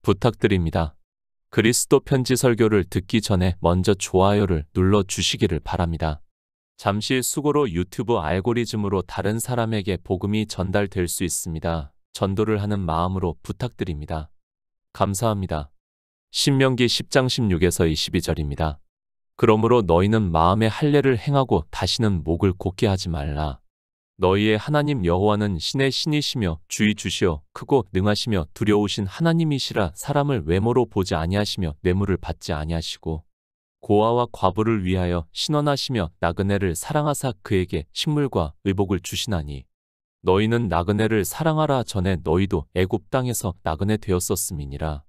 부탁드립니다. 그리스도 편지 설교를 듣기 전에 먼저 좋아요를 눌러 주시기를 바랍니다. 잠시 수고로 유튜브 알고리즘으로 다른 사람에게 복음이 전달될 수 있습니다. 전도를 하는 마음으로 부탁드립니다. 감사합니다. 신명기 10장 16에서 22절입니다. 그러므로 너희는 마음의 할례를 행하고 다시는 목을 곧게 하지 말라. 너희의 하나님 여호와는 신의 신이시며 주의 주시오 크고 능하시며 두려우신 하나님이시라. 사람을 외모로 보지 아니하시며 뇌물을 받지 아니하시고 고아와 과부를 위하여 신원하시며 나그네를 사랑하사 그에게 식물과 의복을 주시나니 너희는 나그네를 사랑하라. 전에 너희도 애굽 땅에서 나그네 되었었음이니라.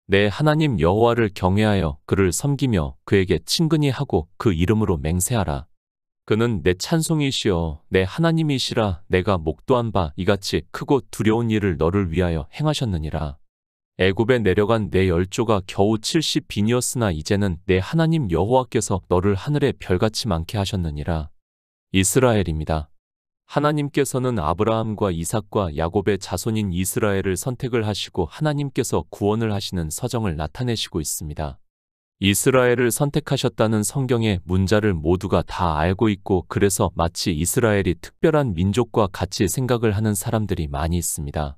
내 하나님 여호와를 경외하여 그를 섬기며 그에게 친근히 하고 그 이름으로 맹세하라. 그는 내 찬송이시여 내 하나님이시라. 내가 목도한 바 이같이 크고 두려운 일을 너를 위하여 행하셨느니라. 애굽에 내려간 내 열조가 겨우 70빈이었으나 이제는 내 하나님 여호와께서 너를 하늘의 별같이 많게 하셨느니라. 이스라엘입니다. 하나님께서는 아브라함과 이삭과 야곱의 자손인 이스라엘을 선택을 하시고 하나님께서 구원을 하시는 서정을 나타내시고 있습니다. 이스라엘을 선택하셨다는 성경의 문자를 모두가 다 알고 있고 그래서 마치 이스라엘이 특별한 민족과 같이 생각을 하는 사람들이 많이 있습니다.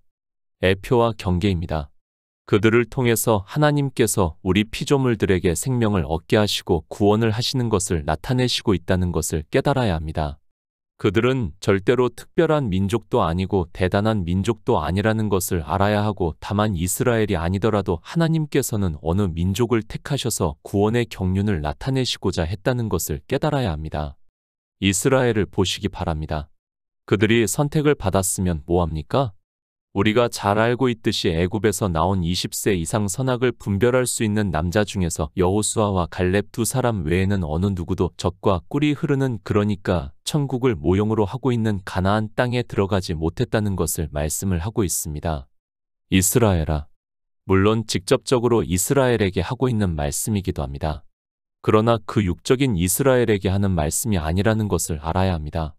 애표와 경계입니다. 그들을 통해서 하나님께서 우리 피조물들에게 생명을 얻게 하시고 구원을 하시는 것을 나타내시고 있다는 것을 깨달아야 합니다. 그들은 절대로 특별한 민족도 아니고 대단한 민족도 아니라는 것을 알아야 하고 다만 이스라엘이 아니더라도 하나님께서는 어느 민족을 택하셔서 구원의 경륜을 나타내시고자 했다는 것을 깨달아야 합니다. 이스라엘을 보시기 바랍니다. 그들이 선택을 받았으면 뭐합니까? 우리가 잘 알고 있듯이 애굽에서 나온 20세 이상 선악을 분별할 수 있는 남자 중에서 여호수아와 갈렙 두 사람 외에는 어느 누구도 젖과 꿀이 흐르는 그러니까 천국을 모형으로 하고 있는 가나안 땅에 들어가지 못했다는 것을 말씀을 하고 있습니다. 이스라엘아. 물론 직접적으로 이스라엘에게 하고 있는 말씀이기도 합니다. 그러나 그 육적인 이스라엘에게 하는 말씀이 아니라는 것을 알아야 합니다.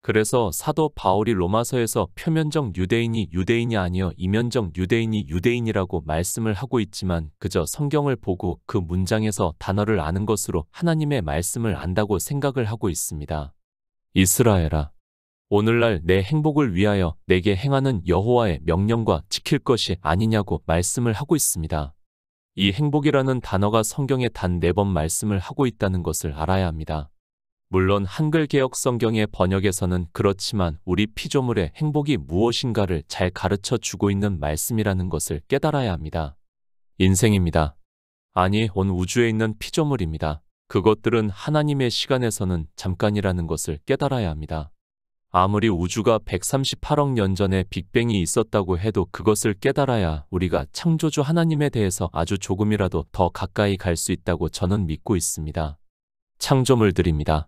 그래서 사도 바울이 로마서에서 표면적 유대인이 유대인이 아니여 이면적 유대인이 유대인이라고 말씀을 하고 있지만 그저 성경을 보고 그 문장에서 단어를 아는 것으로 하나님의 말씀을 안다고 생각을 하고 있습니다. 이스라엘아. 오늘날 내 행복을 위하여 내게 행하는 여호와의 명령과 지킬 것이 아니냐고 말씀을 하고 있습니다. 이 행복이라는 단어가 성경에 단 4번 말씀을 하고 있다는 것을 알아야 합니다. 물론 한글 개역 성경의 번역에서는 그렇지만 우리 피조물의 행복이 무엇인가를 잘 가르쳐 주고 있는 말씀이라는 것을 깨달아야 합니다. 인생입니다. 아니, 온 우주에 있는 피조물입니다. 그것들은 하나님의 시간에서는 잠깐이라는 것을 깨달아야 합니다. 아무리 우주가 138억 년 전에 빅뱅이 있었다고 해도 그것을 깨달아야 우리가 창조주 하나님에 대해서 아주 조금이라도 더 가까이 갈 수 있다고 저는 믿고 있습니다. 창조물들입니다.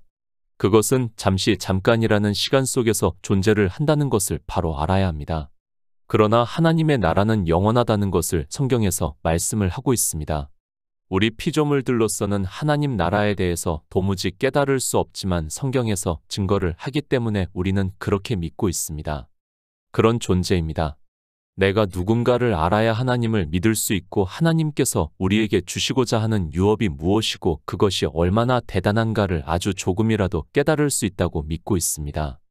그것은 잠시 잠깐이라는 시간 속에서 존재를 한다는 것을 바로 알아야 합니다. 그러나 하나님의 나라는 영원하다는 것을 성경에서 말씀을 하고 있습니다. 우리 피조물들로서는 하나님 나라에 대해서 도무지 깨달을 수 없지만 성경에서 증거를 하기 때문에 우리는 그렇게 믿고 있습니다. 그런 존재입니다. 내가 누군가를 알아야 하나님을 믿을 수 있고 하나님께서 우리에게 주시고자 하는 유업이 무엇이고 그것이 얼마나 대단한가를 아주 조금이라도 깨달을 수 있다고 믿고 있습니다.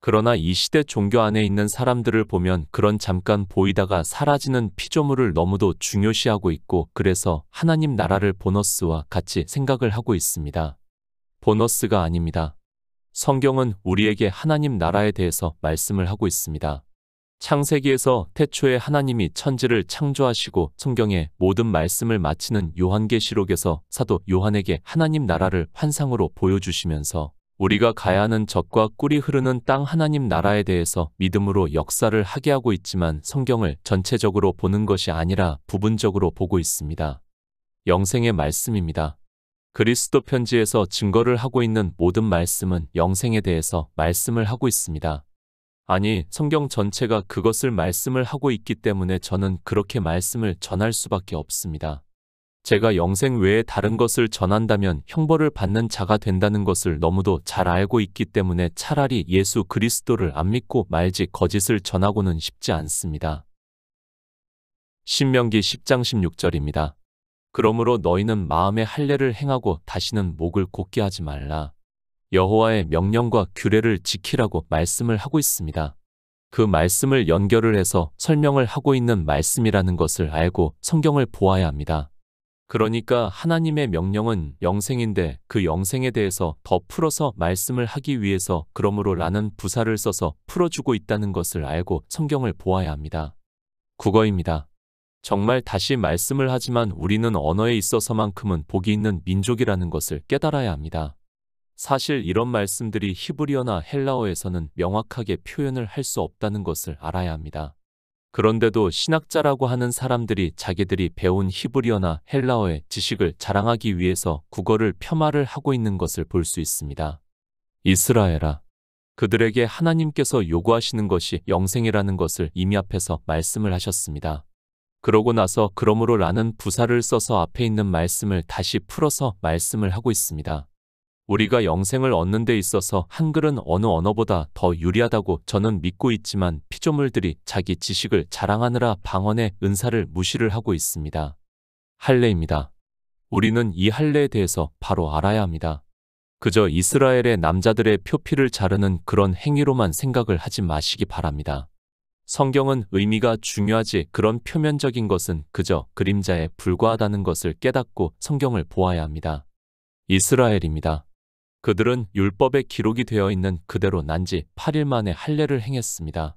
그러나 이 시대 종교 안에 있는 사람들을 보면 그런 잠깐 보이다가 사라지는 피조물을 너무도 중요시하고 있고 그래서 하나님 나라를 보너스와 같이 생각을 하고 있습니다. 보너스가 아닙니다. 성경은 우리에게 하나님 나라에 대해서 말씀을 하고 있습니다. 창세기에서 태초에 하나님이 천지를 창조하시고 성경의 모든 말씀을 마치는 요한계시록에서 사도 요한에게 하나님 나라를 환상으로 보여주시면서 우리가 가야 하는 젖과 꿀이 흐르는 땅 하나님 나라에 대해서 믿음으로 역사를 하게 하고 있지만 성경을 전체적으로 보는 것이 아니라 부분적으로 보고 있습니다. 영생의 말씀입니다. 그리스도 편지에서 증거를 하고 있는 모든 말씀은 영생에 대해서 말씀을 하고 있습니다. 아니, 성경 전체가 그것을 말씀을 하고 있기 때문에 저는 그렇게 말씀을 전할 수밖에 없습니다. 제가 영생 외에 다른 것을 전한다면 형벌을 받는 자가 된다는 것을 너무도 잘 알고 있기 때문에 차라리 예수 그리스도를 안 믿고 말지 거짓을 전하고는 싶지 않습니다. 신명기 10장 16절입니다. 그러므로 너희는 마음에 할례를 행하고 다시는 목을 곧게 하지 말라. 여호와의 명령과 규례를 지키라고 말씀을 하고 있습니다. 그 말씀을 연결을 해서 설명을 하고 있는 말씀이라는 것을 알고 성경을 보아야 합니다. 그러니까 하나님의 명령은 영생인데 그 영생에 대해서 더 풀어서 말씀을 하기 위해서 그러므로 라는 부사를 써서 풀어주고 있다는 것을 알고 성경을 보아야 합니다. 국어입니다. 정말 다시 말씀을 하지만 우리는 언어에 있어서만큼은 복이 있는 민족이라는 것을 깨달아야 합니다. 사실 이런 말씀들이 히브리어나 헬라어에서는 명확하게 표현을 할 수 없다는 것을 알아야 합니다. 그런데도 신학자라고 하는 사람들이 자기들이 배운 히브리어나 헬라어의 지식을 자랑하기 위해서 국어를 폄하를 하고 있는 것을 볼 수 있습니다. 이스라엘아, 그들에게 하나님께서 요구하시는 것이 영생이라는 것을 이미 앞에서 말씀을 하셨습니다. 그러고 나서 그러므로 라는 부사를 써서 앞에 있는 말씀을 다시 풀어서 말씀을 하고 있습니다. 우리가 영생을 얻는 데 있어서 한글은 어느 언어보다 더 유리하다고 저는 믿고 있지만 피조물들이 자기 지식을 자랑하느라 방언의 은사를 무시를 하고 있습니다. 할례입니다. 우리는 이 할례에 대해서 바로 알아야 합니다. 그저 이스라엘의 남자들의 표피를 자르는 그런 행위로만 생각을 하지 마시기 바랍니다. 성경은 의미가 중요하지 그런 표면적인 것은 그저 그림자에 불과하다는 것을 깨닫고 성경을 보아야 합니다. 이스라엘입니다. 그들은 율법에 기록이 되어 있는 그대로 난지 8일 만에 할례를 행했습니다.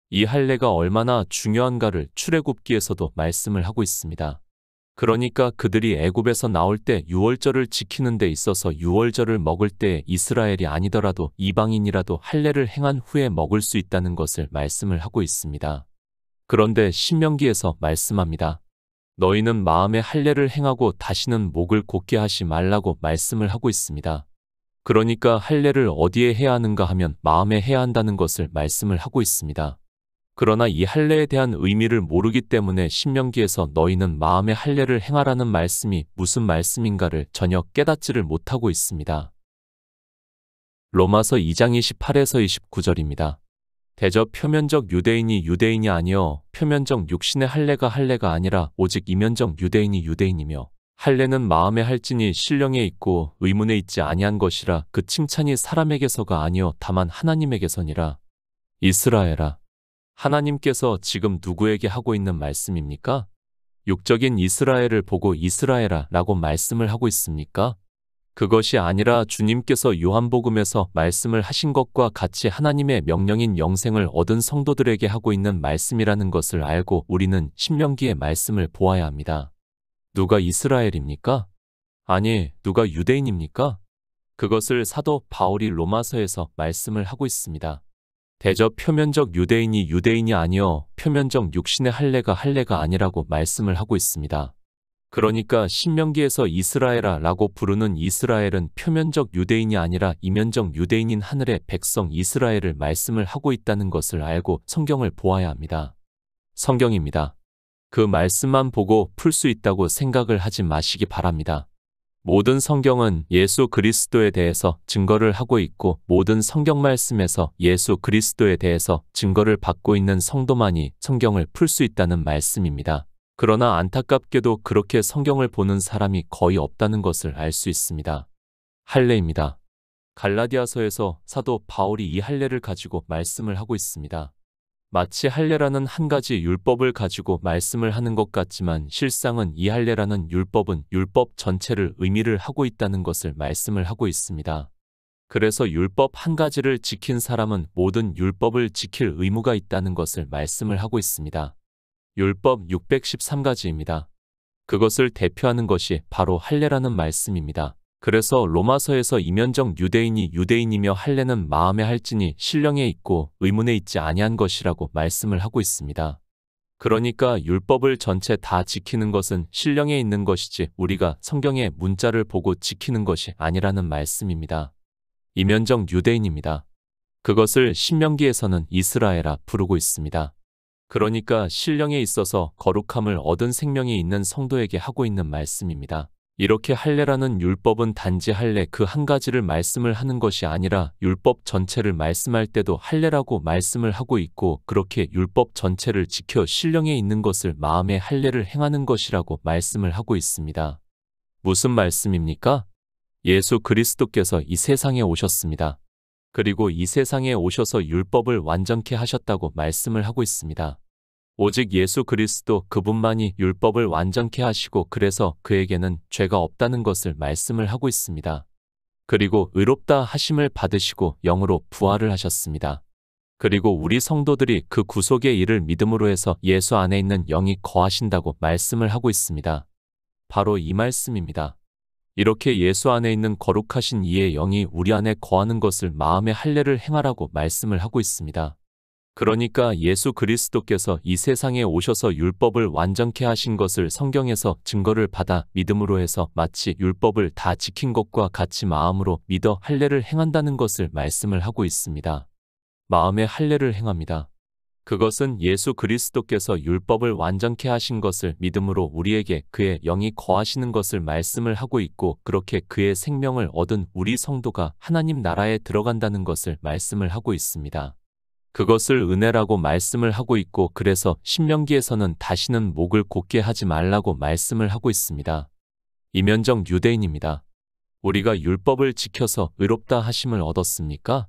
이 할례가 얼마나 중요한가를 출애굽기에서도 말씀을 하고 있습니다. 그러니까 그들이 애굽에서 나올 때 유월절을 지키는 데 있어서 유월절을 먹을 때 이스라엘이 아니더라도 이방인이라도 할례를 행한 후에 먹을 수 있다는 것을 말씀을 하고 있습니다. 그런데 신명기에서 말씀합니다. 너희는 마음에 할례를 행하고 다시는 목을 곧게 하지 말라고 말씀을 하고 있습니다. 그러니까 할례를 어디에 해야 하는가 하면 마음에 해야 한다는 것을 말씀을 하고 있습니다. 그러나 이 할례에 대한 의미를 모르기 때문에 신명기에서 너희는 마음에 할례를 행하라는 말씀이 무슨 말씀인가를 전혀 깨닫지를 못하고 있습니다. 로마서 2장 28에서 29절입니다. 대저 표면적 유대인이 유대인이 아니여 표면적 육신의 할례가 아니라 오직 이면적 유대인이 유대인이며 할례는 마음에 할지니 신령에 있고 의문에 있지 아니한 것이라 그 칭찬이 사람에게서가 아니요 다만 하나님에게서니라. 이스라엘아, 하나님께서 지금 누구에게 하고 있는 말씀입니까? 육적인 이스라엘을 보고 이스라엘아 라고 말씀을 하고 있습니까? 그것이 아니라 주님께서 요한복음에서 말씀을 하신 것과 같이 하나님의 명령인 영생을 얻은 성도들에게 하고 있는 말씀이라는 것을 알고 우리는 신명기의 말씀을 보아야 합니다. 누가 이스라엘입니까? 아니, 누가 유대인입니까? 그것을 사도 바울이 로마서에서 말씀을 하고 있습니다. 대저 표면적 유대인이 유대인이 아니여 표면적 육신의 할례가 아니라고 말씀을 하고 있습니다. 그러니까 신명기에서 이스라엘아 라고 부르는 이스라엘은 표면적 유대인이 아니라 이면적 유대인인 하늘의 백성 이스라엘을 말씀을 하고 있다는 것을 알고 성경을 보아야 합니다. 성경입니다. 그 말씀만 보고 풀 수 있다고 생각을 하지 마시기 바랍니다. 모든 성경은 예수 그리스도에 대해서 증거를 하고 있고 모든 성경 말씀에서 예수 그리스도에 대해서 증거를 받고 있는 성도만이 성경을 풀 수 있다는 말씀입니다. 그러나 안타깝게도 그렇게 성경을 보는 사람이 거의 없다는 것을 알 수 있습니다. 할례입니다. 갈라디아서에서 사도 바울이 이 할례를 가지고 말씀을 하고 있습니다. 마치 할례라는 한 가지 율법을 가지고 말씀을 하는 것 같지만 실상은 이 할례라는 율법은 율법 전체를 의미를 하고 있다는 것을 말씀을 하고 있습니다. 그래서 율법 한 가지를 지킨 사람은 모든 율법을 지킬 의무가 있다는 것을 말씀을 하고 있습니다. 율법 613가지입니다. 그것을 대표하는 것이 바로 할례라는 말씀입니다. 그래서 로마서에서 이면적 유대인이 유대인이며 할례는 마음에 할지니 신령에 있고 의문에 있지 아니한 것이라고 말씀을 하고 있습니다. 그러니까 율법을 전체 다 지키는 것은 신령에 있는 것이지 우리가 성경의 문자를 보고 지키는 것이 아니라는 말씀입니다. 이면적 유대인입니다. 그것을 신명기에서는 이스라엘아 부르고 있습니다. 그러니까 신령에 있어서 거룩함을 얻은 생명이 있는 성도에게 하고 있는 말씀입니다. 이렇게 할례라는 율법은 단지 할례 그 한 가지를 말씀을 하는 것이 아니라 율법 전체를 말씀할 때도 할례라고 말씀을 하고 있고, 그렇게 율법 전체를 지켜 신령에 있는 것을 마음의 할례를 행하는 것이라고 말씀을 하고 있습니다. 무슨 말씀입니까? 예수 그리스도께서 이 세상에 오셨습니다. 그리고 이 세상에 오셔서 율법을 완전케 하셨다고 말씀을 하고 있습니다. 오직 예수 그리스도 그분만이 율법을 완전케 하시고, 그래서 그에게는 죄가 없다는 것을 말씀을 하고 있습니다. 그리고 의롭다 하심을 받으시고 영으로 부활을 하셨습니다. 그리고 우리 성도들이 그 구속의 일을 믿음으로 해서 예수 안에 있는 영이 거하신다고 말씀을 하고 있습니다. 바로 이 말씀입니다. 이렇게 예수 안에 있는 거룩하신 이의 영이 우리 안에 거하는 것을 마음의 할례를 행하라고 말씀을 하고 있습니다. 그러니까 예수 그리스도께서 이 세상에 오셔서 율법을 완전케 하신 것을 성경에서 증거를 받아 믿음으로 해서 마치 율법을 다 지킨 것과 같이 마음으로 믿어 할례를 행한다는 것을 말씀을 하고 있습니다. 마음의 할례를 행합니다. 그것은 예수 그리스도께서 율법을 완전케 하신 것을 믿음으로 우리에게 그의 영이 거하시는 것을 말씀을 하고 있고, 그렇게 그의 생명을 얻은 우리 성도가 하나님 나라에 들어간다는 것을 말씀을 하고 있습니다. 그것을 은혜라고 말씀을 하고 있고, 그래서 신명기에서는 다시는 목을 곧게 하지 말라고 말씀을 하고 있습니다. 이면적 유대인입니다. 우리가 율법을 지켜서 의롭다 하심을 얻었습니까?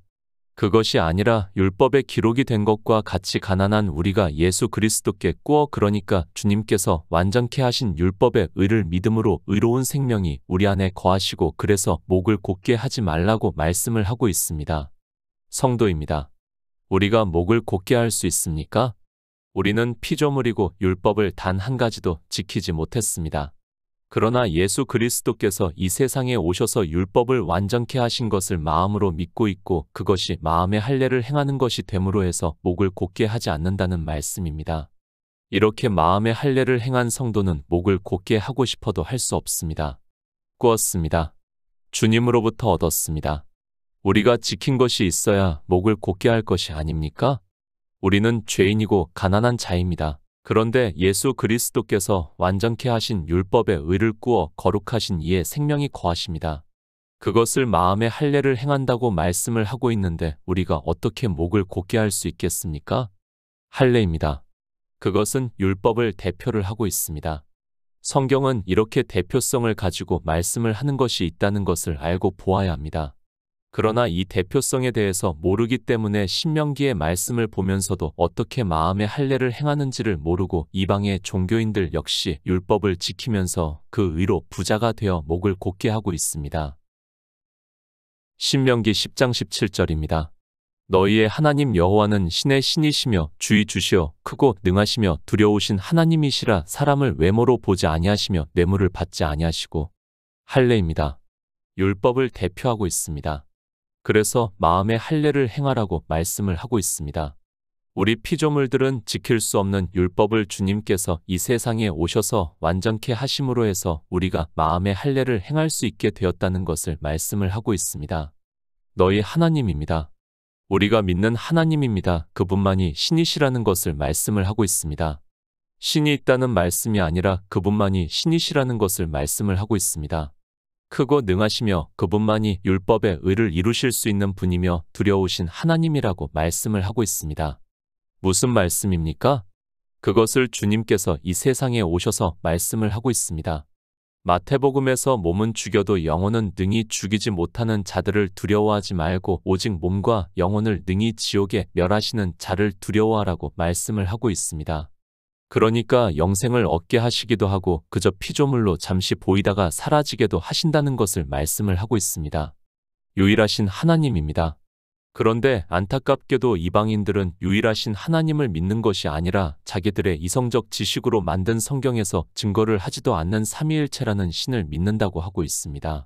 그것이 아니라 율법에 기록이 된 것과 같이 가난한 우리가 예수 그리스도께 꾸어, 그러니까 주님께서 완전케 하신 율법의 의를 믿음으로 의로운 생명이 우리 안에 거하시고, 그래서 목을 곧게 하지 말라고 말씀을 하고 있습니다. 성도입니다. 우리가 목을 곧게 할 수 있습니까? 우리는 피조물이고 율법을 단 한 가지도 지키지 못했습니다. 그러나 예수 그리스도께서 이 세상에 오셔서 율법을 완전케 하신 것을 마음으로 믿고 있고, 그것이 마음의 할례를 행하는 것이 됨으로 해서 목을 곧게 하지 않는다는 말씀입니다. 이렇게 마음의 할례를 행한 성도는 목을 곧게 하고 싶어도 할 수 없습니다. 꾸었습니다. 주님으로부터 얻었습니다. 우리가 지킨 것이 있어야 목을 곧게 할 것이 아닙니까? 우리는 죄인이고 가난한 자입니다. 그런데 예수 그리스도께서 완전케 하신 율법의 의를 꾸어 거룩하신 이의 생명이 거하십니다. 그것을 마음의 할례를 행한다고 말씀을 하고 있는데 우리가 어떻게 목을 곧게 할 수 있겠습니까? 할례입니다. 그것은 율법을 대표를 하고 있습니다. 성경은 이렇게 대표성을 가지고 말씀을 하는 것이 있다는 것을 알고 보아야 합니다. 그러나 이 대표성에 대해서 모르기 때문에 신명기의 말씀을 보면서도 어떻게 마음의 할례를 행하는지를 모르고 이방의 종교인들 역시 율법을 지키면서 그 의로 부자가 되어 목을 곧게 하고 있습니다. 신명기 10장 17절입니다. 너희의 하나님 여호와는 신의 신이시며 주의 주시어 크고 능하시며 두려우신 하나님이시라. 사람을 외모로 보지 아니하시며 뇌물을 받지 아니하시고. 할례입니다. 율법을 대표하고 있습니다. 그래서 마음의 할례를 행하라고 말씀을 하고 있습니다. 우리 피조물들은 지킬 수 없는 율법을 주님께서 이 세상에 오셔서 완전케 하심으로 해서 우리가 마음의 할례를 행할 수 있게 되었다는 것을 말씀을 하고 있습니다. 너희 하나님입니다. 우리가 믿는 하나님입니다. 그분만이 신이시라는 것을 말씀을 하고 있습니다. 신이 있다는 말씀이 아니라 그분만이 신이시라는 것을 말씀을 하고 있습니다. 크고 능하시며 그분만이 율법의 의를 이루실 수 있는 분이며 두려우신 하나님이라고 말씀을 하고 있습니다. 무슨 말씀입니까? 그것을 주님께서 이 세상에 오셔서 말씀을 하고 있습니다. 마태복음에서 몸은 죽여도 영혼은 능히 죽이지 못하는 자들을 두려워하지 말고 오직 몸과 영혼을 능히 지옥에 멸하시는 자를 두려워하라고 말씀을 하고 있습니다. 그러니까 영생을 얻게 하시기도 하고 그저 피조물로 잠시 보이다가 사라지게도 하신다는 것을 말씀을 하고 있습니다. 유일하신 하나님입니다. 그런데 안타깝게도 이방인들은 유일하신 하나님을 믿는 것이 아니라 자기들의 이성적 지식으로 만든 성경에서 증거를 하지도 않는 삼위일체라는 신을 믿는다고 하고 있습니다.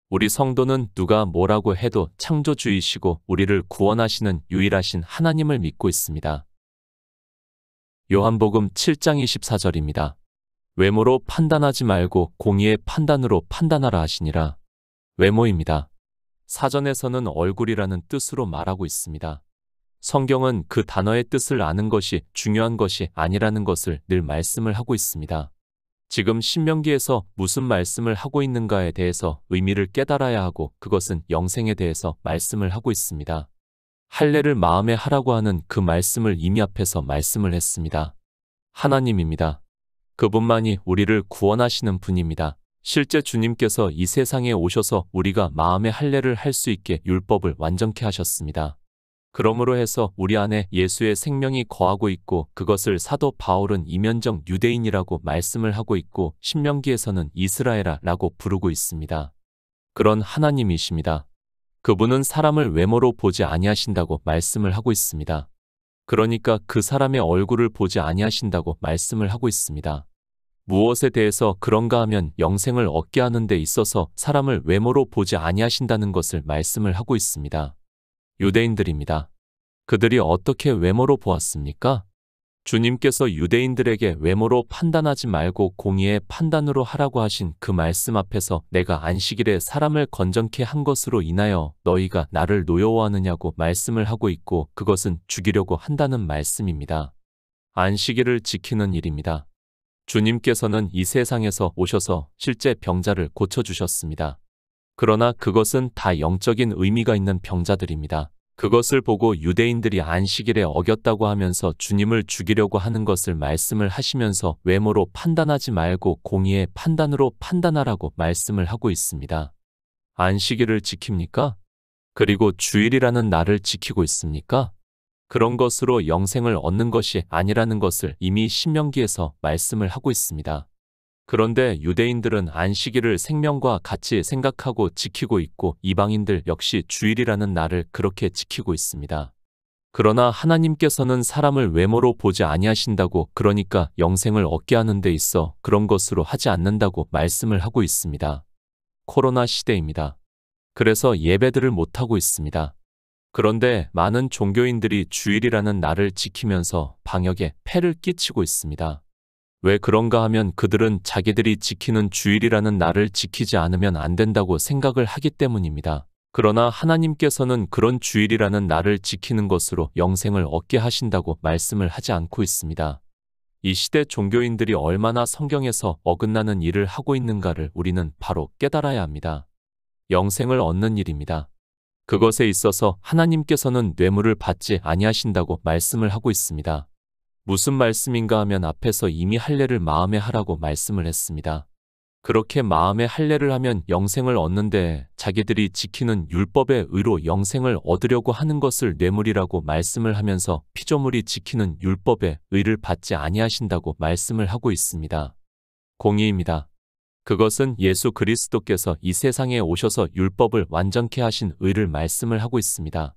우리 성도는 누가 뭐라고 해도 창조주이시고 우리를 구원하시는 유일하신 하나님을 믿고 있습니다. 요한복음 7장 24절입니다. 외모로 판단하지 말고 공의의 판단으로 판단하라 하시니라. 외모입니다. 사전에서는 얼굴이라는 뜻으로 말하고 있습니다. 성경은 그 단어의 뜻을 아는 것이 중요한 것이 아니라는 것을 늘 말씀을 하고 있습니다. 지금 신명기에서 무슨 말씀을 하고 있는가에 대해서 의미를 깨달아야 하고 그것은 영생에 대해서 말씀을 하고 있습니다. 할례를 마음에 하라고 하는 그 말씀을 이미 앞에서 말씀을 했습니다. 하나님입니다. 그분만이 우리를 구원하시는 분입니다. 실제 주님께서 이 세상에 오셔서 우리가 마음의 할례를 할 수 있게 율법을 완전케 하셨습니다. 그러므로 해서 우리 안에 예수의 생명이 거하고 있고 그것을 사도 바울은 이면적 유대인이라고 말씀을 하고 있고 신명기에서는 이스라엘아라고 부르고 있습니다. 그런 하나님이십니다. 그분은 사람을 외모로 보지 아니하신다고 말씀을 하고 있습니다. 그러니까 그 사람의 얼굴을 보지 아니하신다고 말씀을 하고 있습니다. 무엇에 대해서 그런가 하면 영생을 얻게 하는 데 있어서 사람을 외모로 보지 아니하신다는 것을 말씀을 하고 있습니다. 유대인들입니다. 그들이 어떻게 외모로 보았습니까? 주님께서 유대인들에게 외모로 판단하지 말고 공의의 판단으로 하라고 하신 그 말씀 앞에서 내가 안식일에 사람을 건전케 한 것으로 인하여 너희가 나를 노여워하느냐고 말씀을 하고 있고 그것은 죽이려고 한다는 말씀입니다. 안식일을 지키는 일입니다. 주님께서는 이 세상에서 오셔서 실제 병자를 고쳐주셨습니다. 그러나 그것은 다 영적인 의미가 있는 병자들입니다. 그것을 보고 유대인들이 안식일에 어겼다고 하면서 주님을 죽이려고 하는 것을 말씀을 하시면서 외모로 판단하지 말고 공의의 판단으로 판단하라고 말씀을 하고 있습니다. 안식일을 지킵니까? 그리고 주일이라는 날을 지키고 있습니까? 그런 것으로 영생을 얻는 것이 아니라는 것을 이미 신명기에서 말씀을 하고 있습니다. 그런데 유대인들은 안식일을 생명과 같이 생각하고 지키고 있고 이방인들 역시 주일이라는 날을 그렇게 지키고 있습니다. 그러나 하나님께서는 사람을 외모로 보지 아니하신다고 그러니까 영생을 얻게 하는 데 있어 그런 것으로 하지 않는다고 말씀을 하고 있습니다. 코로나 시대입니다. 그래서 예배들을 못하고 있습니다. 그런데 많은 종교인들이 주일이라는 날을 지키면서 방역에 폐를 끼치고 있습니다. 왜 그런가 하면 그들은 자기들이 지키는 주일이라는 날을 지키지 않으면 안 된다고 생각을 하기 때문입니다. 그러나 하나님께서는 그런 주일이라는 날을 지키는 것으로 영생을 얻게 하신다고 말씀을 하지 않고 있습니다. 이 시대 종교인들이 얼마나 성경에서 어긋나는 일을 하고 있는가를 우리는 바로 깨달아야 합니다. 영생을 얻는 일입니다. 그것에 있어서 하나님께서는 뇌물을 받지 아니하신다고 말씀을 하고 있습니다. 무슨 말씀인가 하면 앞에서 이미 할례를 마음에 하라고 말씀을 했습니다. 그렇게 마음에 할례를 하면 영생을 얻는데 자기들이 지키는 율법의 의로 영생을 얻으려고 하는 것을 뇌물이라고 말씀을 하면서 피조물이 지키는 율법의 의를 받지 아니하신다고 말씀을 하고 있습니다. 공의입니다. 그것은 예수 그리스도께서 이 세상에 오셔서 율법을 완전케 하신 의를 말씀을 하고 있습니다.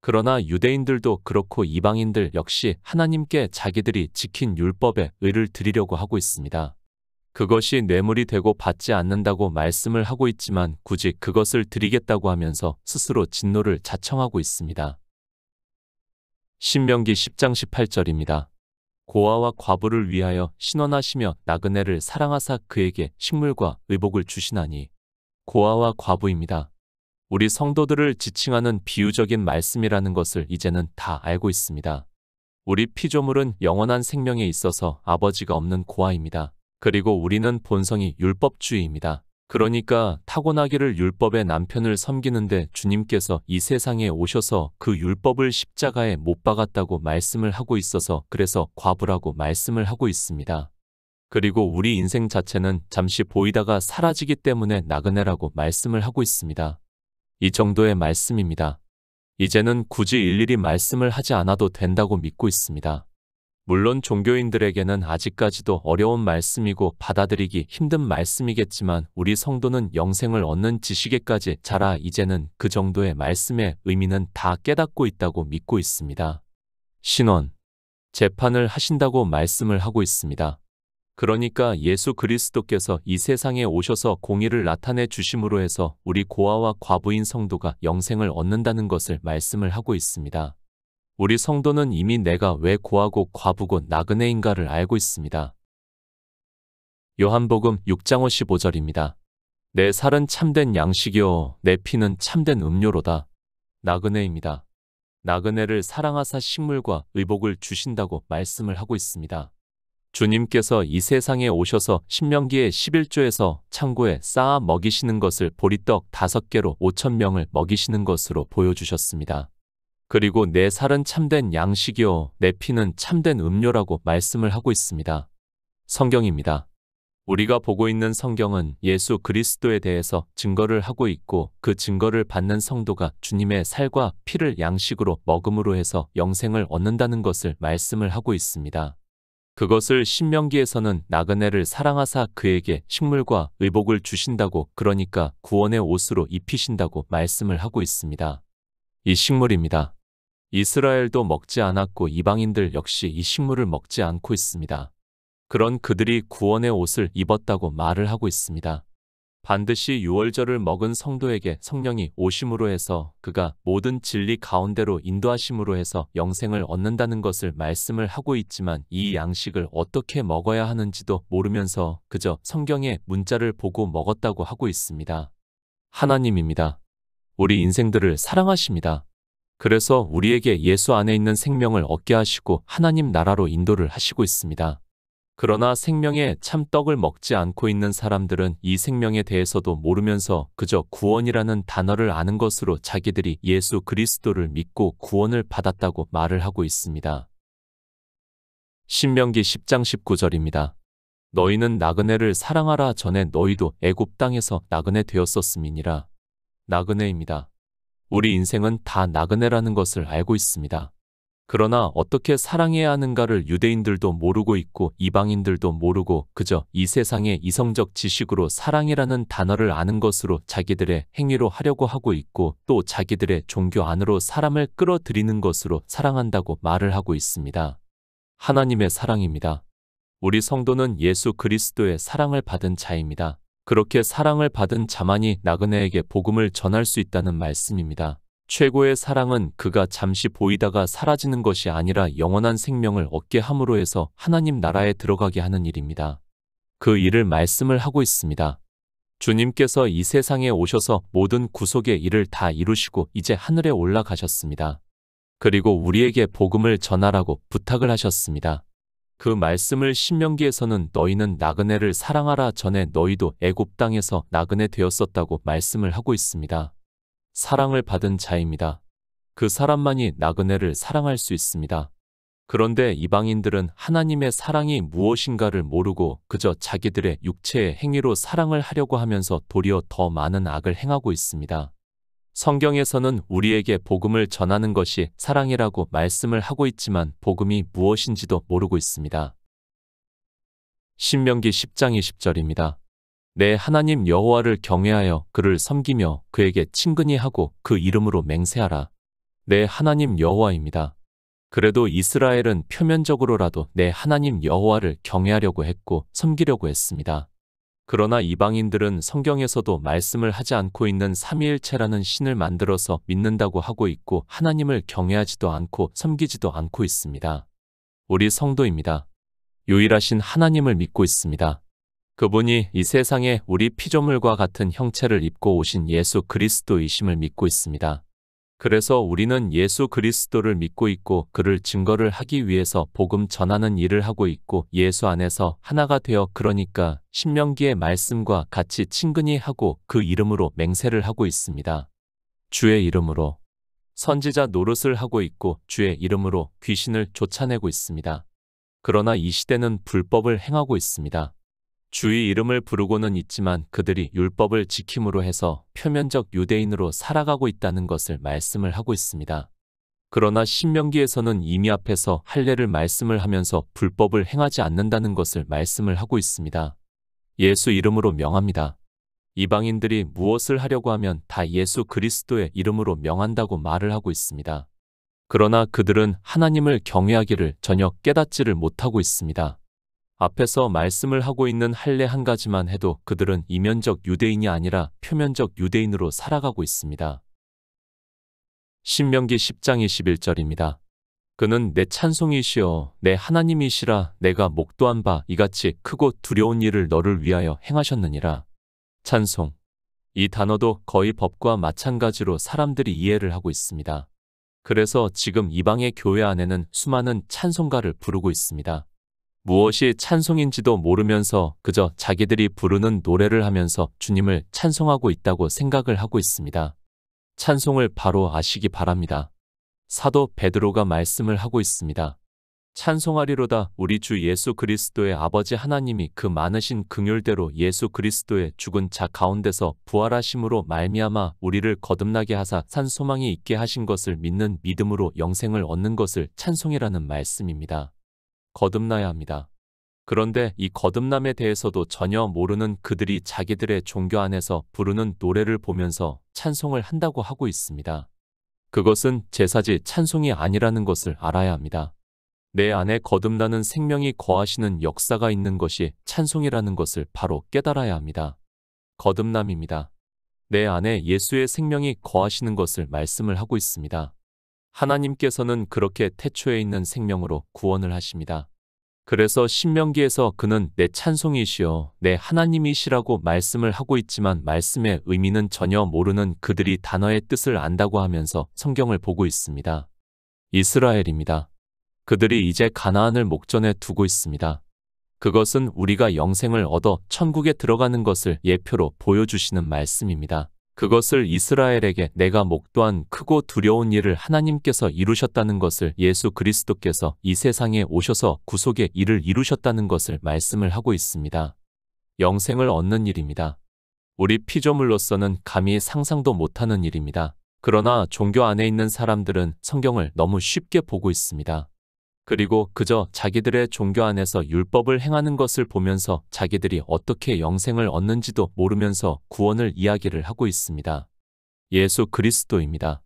그러나 유대인들도 그렇고 이방인들 역시 하나님께 자기들이 지킨 율법의 의를 드리려고 하고 있습니다. 그것이 뇌물이 되고 받지 않는다고 말씀을 하고 있지만 굳이 그것을 드리겠다고 하면서 스스로 진노를 자청하고 있습니다. 신명기 10장 18절입니다. 고아와 과부를 위하여 신원하시며 나그네를 사랑하사 그에게 식물과 의복을 주시나니. 고아와 과부입니다. 우리 성도들을 지칭하는 비유적인 말씀이라는 것을 이제는 다 알고 있습니다. 우리 피조물은 영원한 생명에 있어서 아버지가 없는 고아입니다. 그리고 우리는 본성이 율법주의입니다. 그러니까 타고나기를 율법의 남편을 섬기는데 주님께서 이 세상에 오셔서 그 율법을 십자가에 못 박았다고 말씀을 하고 있어서 그래서 과부라고 말씀을 하고 있습니다. 그리고 우리 인생 자체는 잠시 보이다가 사라지기 때문에 나그네라고 말씀을 하고 있습니다. 이 정도의 말씀입니다. 이제는 굳이 일일이 말씀을 하지 않아도 된다고 믿고 있습니다. 물론 종교인들에게는 아직까지도 어려운 말씀이고 받아들이기 힘든 말씀이겠지만 우리 성도는 영생을 얻는 지식에까지 자라 이제는 그 정도의 말씀의 의미는 다 깨닫고 있다고 믿고 있습니다. 신원, 재판을 하신다고 말씀을 하고 있습니다. 그러니까 예수 그리스도께서 이 세상에 오셔서 공의를 나타내 주심으로 해서 우리 고아와 과부인 성도가 영생을 얻는다는 것을 말씀을 하고 있습니다. 우리 성도는 이미 내가 왜 고아고 과부고 나그네인가를 알고 있습니다. 요한복음 6장 55절입니다. 내 살은 참된 양식이요 내 피는 참된 음료로다. 나그네입니다. 나그네를 사랑하사 식물과 의복을 주신다고 말씀을 하고 있습니다. 주님께서 이 세상에 오셔서 신명기의 11조에서 창고에 쌓아 먹이시는 것을 보리떡 5개로 5,000명을 먹이시는 것으로 보여주셨습니다. 그리고 내 살은 참된 양식이요 내 피는 참된 음료라고 말씀을 하고 있습니다. 성경입니다. 우리가 보고 있는 성경은 예수 그리스도에 대해서 증거를 하고 있고 그 증거를 받는 성도가 주님의 살과 피를 양식으로 먹음으로 해서 영생을 얻는다는 것을 말씀을 하고 있습니다. 그것을 신명기에서는 나그네를 사랑하사 그에게 식물과 의복을 주신다고, 그러니까 구원의 옷으로 입히신다고 말씀을 하고 있습니다. 이 식물입니다. 이스라엘도 먹지 않았고 이방인들 역시 이 식물을 먹지 않고 있습니다. 그런 그들이 구원의 옷을 입었다고 말을 하고 있습니다. 반드시 유월절을 먹은 성도에게 성령이 오심으로 해서 그가 모든 진리 가운데로 인도하심으로 해서 영생을 얻는다는 것을 말씀을 하고 있지만 이 양식을 어떻게 먹어야 하는지도 모르면서 그저 성경의 문자를 보고 먹었다고 하고 있습니다. 하나님입니다. 우리 인생들을 사랑하십니다. 그래서 우리에게 예수 안에 있는 생명을 얻게 하시고 하나님 나라로 인도를 하시고 있습니다. 그러나 생명의 참 떡을 먹지 않고 있는 사람들은 이 생명에 대해서도 모르면서 그저 구원이라는 단어를 아는 것으로 자기들이 예수 그리스도를 믿고 구원을 받았다고 말을 하고 있습니다. 신명기 10장 19절입니다. 너희는 나그네를 사랑하라. 전에 너희도 애굽 땅에서 나그네 되었었음이니라. 나그네입니다. 우리 인생은 다 나그네라는 것을 알고 있습니다. 그러나 어떻게 사랑해야 하는가를 유대인들도 모르고 있고 이방인들도 모르고 그저 이 세상의 이성적 지식으로 사랑이라는 단어를 아는 것으로 자기들의 행위로 하려고 하고 있고 또 자기들의 종교 안으로 사람을 끌어들이는 것으로 사랑한다고 말을 하고 있습니다. 하나님의 사랑입니다. 우리 성도는 예수 그리스도의 사랑을 받은 자입니다. 그렇게 사랑을 받은 자만이 나그네에게 복음을 전할 수 있다는 말씀입니다. 최고의 사랑은 그가 잠시 보이다가 사라지는 것이 아니라 영원한 생명을 얻게 함으로 해서 하나님 나라에 들어가게 하는 일입니다. 그 일을 말씀을 하고 있습니다. 주님께서 이 세상에 오셔서 모든 구속의 일을 다 이루시고 이제 하늘에 올라가셨습니다. 그리고 우리에게 복음을 전하라고 부탁을 하셨습니다. 그 말씀을 신명기에서는 너희는 나그네를 사랑하라. 전에 너희도 애굽 땅에서 나그네 되었었다고 말씀을 하고 있습니다. 사랑을 받은 자입니다. 그 사람만이 나그네를 사랑할 수 있습니다. 그런데 이방인들은 하나님의 사랑이 무엇인가를 모르고 그저 자기들의 육체의 행위로 사랑을 하려고 하면서 도리어 더 많은 악을 행하고 있습니다. 성경에서는 우리에게 복음을 전하는 것이 사랑이라고 말씀을 하고 있지만 복음이 무엇인지도 모르고 있습니다. 신명기 10장 20절입니다. 내 하나님 여호와를 경외하여 그를 섬기며 그에게 친근히 하고 그 이름으로 맹세하라. 내 하나님 여호와입니다. 그래도 이스라엘은 표면적으로라도 내 하나님 여호와를 경외하려고 했고 섬기려고 했습니다. 그러나 이방인들은 성경에서도 말씀을 하지 않고 있는 삼위일체라는 신을 만들어서 믿는다고 하고 있고 하나님을 경외하지도 않고 섬기지도 않고 있습니다. 우리 성도입니다. 유일하신 하나님을 믿고 있습니다. 그분이 이 세상에 우리 피조물과 같은 형체를 입고 오신 예수 그리스도이심을 믿고 있습니다. 그래서 우리는 예수 그리스도를 믿고 있고 그를 증거를 하기 위해서 복음 전하는 일을 하고 있고 예수 안에서 하나가 되어 그러니까 신명기의 말씀과 같이 친근히 하고 그 이름으로 맹세를 하고 있습니다. 주의 이름으로 선지자 노릇을 하고 있고 주의 이름으로 귀신을 쫓아내고 있습니다. 그러나 이 시대는 불법을 행하고 있습니다. 주의 이름을 부르고는 있지만 그들이 율법을 지킴으로 해서 표면적 유대인으로 살아가고 있다는 것을 말씀을 하고 있습니다. 그러나 신명기에서는 이미 앞에서 할례를 말씀을 하면서 불법을 행하지 않는다는 것을 말씀을 하고 있습니다. 예수 이름으로 명합니다. 이방인들이 무엇을 하려고 하면 다 예수 그리스도의 이름으로 명한다고 말을 하고 있습니다. 그러나 그들은 하나님을 경외하기를 전혀 깨닫지를 못하고 있습니다. 앞에서 말씀을 하고 있는 할례 한 가지만 해도 그들은 이면적 유대인이 아니라 표면적 유대인으로 살아가고 있습니다. 신명기 10장 21절입니다. 그는 내 찬송이시여 내 하나님이시라. 내가 목도한 바 이같이 크고 두려운 일을 너를 위하여 행하셨느니라. 찬송. 이 단어도 거의 법과 마찬가지로 사람들이 이해를 하고 있습니다. 그래서 지금 이방의 교회 안에는 수많은 찬송가를 부르고 있습니다. 무엇이 찬송인지도 모르면서 그저 자기들이 부르는 노래를 하면서 주님을 찬송하고 있다고 생각을 하고 있습니다. 찬송을 바로 아시기 바랍니다. 사도 베드로가 말씀을 하고 있습니다. 찬송하리로다 우리 주 예수 그리스도의 아버지 하나님이 그 많으신 긍휼대로 예수 그리스도의 죽은 자 가운데서 부활하심으로 말미암아 우리를 거듭나게 하사 산 소망이 있게 하신 것을 믿는 믿음으로 영생을 얻는 것을 찬송이라는 말씀입니다. 거듭나야 합니다. 그런데 이 거듭남에 대해서도 전혀 모르는 그들이 자기들의 종교 안에서 부르는 노래를 보면서 찬송을 한다고 하고 있습니다. 그것은 제사지 찬송이 아니라는 것을 알아야 합니다. 내 안에 거듭나는 생명이 거하시는 역사가 있는 것이 찬송이라는 것을 바로 깨달아야 합니다. 거듭남입니다. 내 안에 예수의 생명이 거하시는 것을 말씀을 하고 있습니다. 하나님께서는 그렇게 태초에 있는 생명으로 구원을 하십니다. 그래서 신명기에서 그는 내 찬송이시여 내 하나님이시라고 말씀을 하고 있지만 말씀의 의미는 전혀 모르는 그들이 단어의 뜻을 안다고 하면서 성경을 보고 있습니다. 이스라엘입니다. 그들이 이제 가나안을 목전에 두고 있습니다. 그것은 우리가 영생을 얻어 천국에 들어가는 것을 예표로 보여주시는 말씀입니다. 그것을 이스라엘에게 내가 목도한 크고 두려운 일을 하나님께서 이루셨다는 것을 예수 그리스도께서 이 세상에 오셔서 구속의 일을 이루셨다는 것을 말씀을 하고 있습니다. 영생을 얻는 일입니다. 우리 피조물로서는 감히 상상도 못하는 일입니다. 그러나 종교 안에 있는 사람들은 성경을 너무 쉽게 보고 있습니다. 그리고 그저 자기들의 종교 안에서 율법을 행하는 것을 보면서 자기들이 어떻게 영생을 얻는지도 모르면서 구원을 이야기를 하고 있습니다. 예수 그리스도입니다.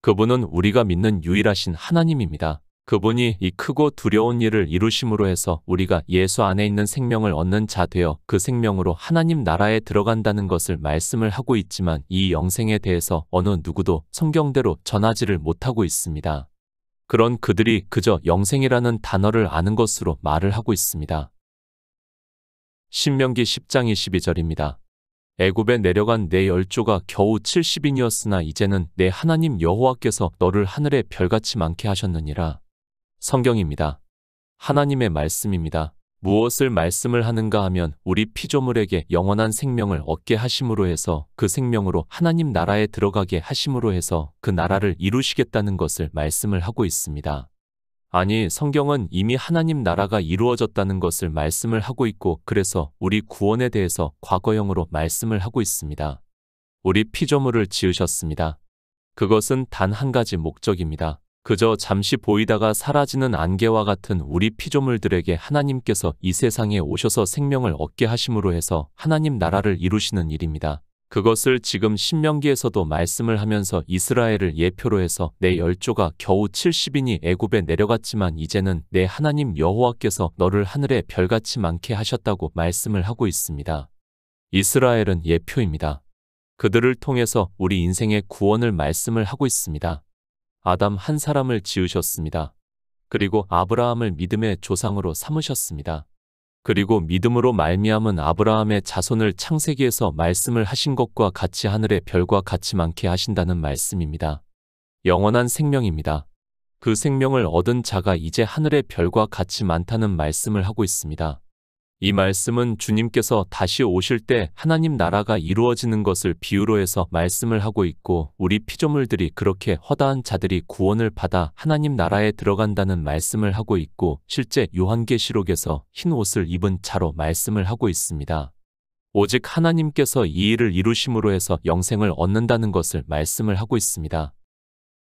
그분은 우리가 믿는 유일하신 하나님입니다. 그분이 이 크고 두려운 일을 이루심으로 해서 우리가 예수 안에 있는 생명을 얻는 자 되어 그 생명으로 하나님 나라에 들어간다는 것을 말씀을 하고 있지만 이 영생에 대해서 어느 누구도 성경대로 전하지를 못하고 있습니다. 그런 그들이 그저 영생이라는 단어를 아는 것으로 말을 하고 있습니다. 신명기 10장 22절입니다. 애굽에 내려간 내 열조가 겨우 70인이었으나 이제는 내 하나님 여호와께서 너를 하늘의 별같이 많게 하셨느니라. 성경입니다. 하나님의 말씀입니다. 무엇을 말씀을 하는가 하면 우리 피조물에게 영원한 생명을 얻게 하심으로 해서 그 생명으로 하나님 나라에 들어가게 하심으로 해서 그 나라를 이루시겠다는 것을 말씀을 하고 있습니다. 아니, 성경은 이미 하나님 나라가 이루어졌다는 것을 말씀을 하고 있고 그래서 우리 구원에 대해서 과거형으로 말씀을 하고 있습니다. 우리 피조물을 지으셨습니다. 그것은 단 한 가지 목적입니다. 그저 잠시 보이다가 사라지는 안개와 같은 우리 피조물들에게 하나님께서 이 세상에 오셔서 생명을 얻게 하심으로 해서 하나님 나라를 이루시는 일입니다. 그것을 지금 신명기에서도 말씀을 하면서 이스라엘을 예표로 해서 내 열조가 겨우 70인이 애굽에 내려갔지만 이제는 내 하나님 여호와께서 너를 하늘의 별같이 많게 하셨다고 말씀을 하고 있습니다. 이스라엘은 예표입니다. 그들을 통해서 우리 인생의 구원을 말씀을 하고 있습니다. 아담 한 사람을 지으셨습니다. 그리고 아브라함을 믿음의 조상으로 삼으셨습니다. 그리고 믿음으로 말미암은 아브라함의 자손을 창세기에서 말씀을 하신 것과 같이 하늘의 별과 같이 많게 하신다는 말씀입니다. 영원한 생명입니다. 그 생명을 얻은 자가 이제 하늘의 별과 같이 많다는 말씀을 하고 있습니다. 이 말씀은 주님께서 다시 오실 때 하나님 나라가 이루어지는 것을 비유로 해서 말씀을 하고 있고 우리 피조물들이 그렇게 허다한 자들이 구원을 받아 하나님 나라에 들어간다는 말씀을 하고 있고 실제 요한계시록에서 흰 옷을 입은 자로 말씀을 하고 있습니다. 오직 하나님께서 이 일을 이루심으로 해서 영생을 얻는다는 것을 말씀을 하고 있습니다.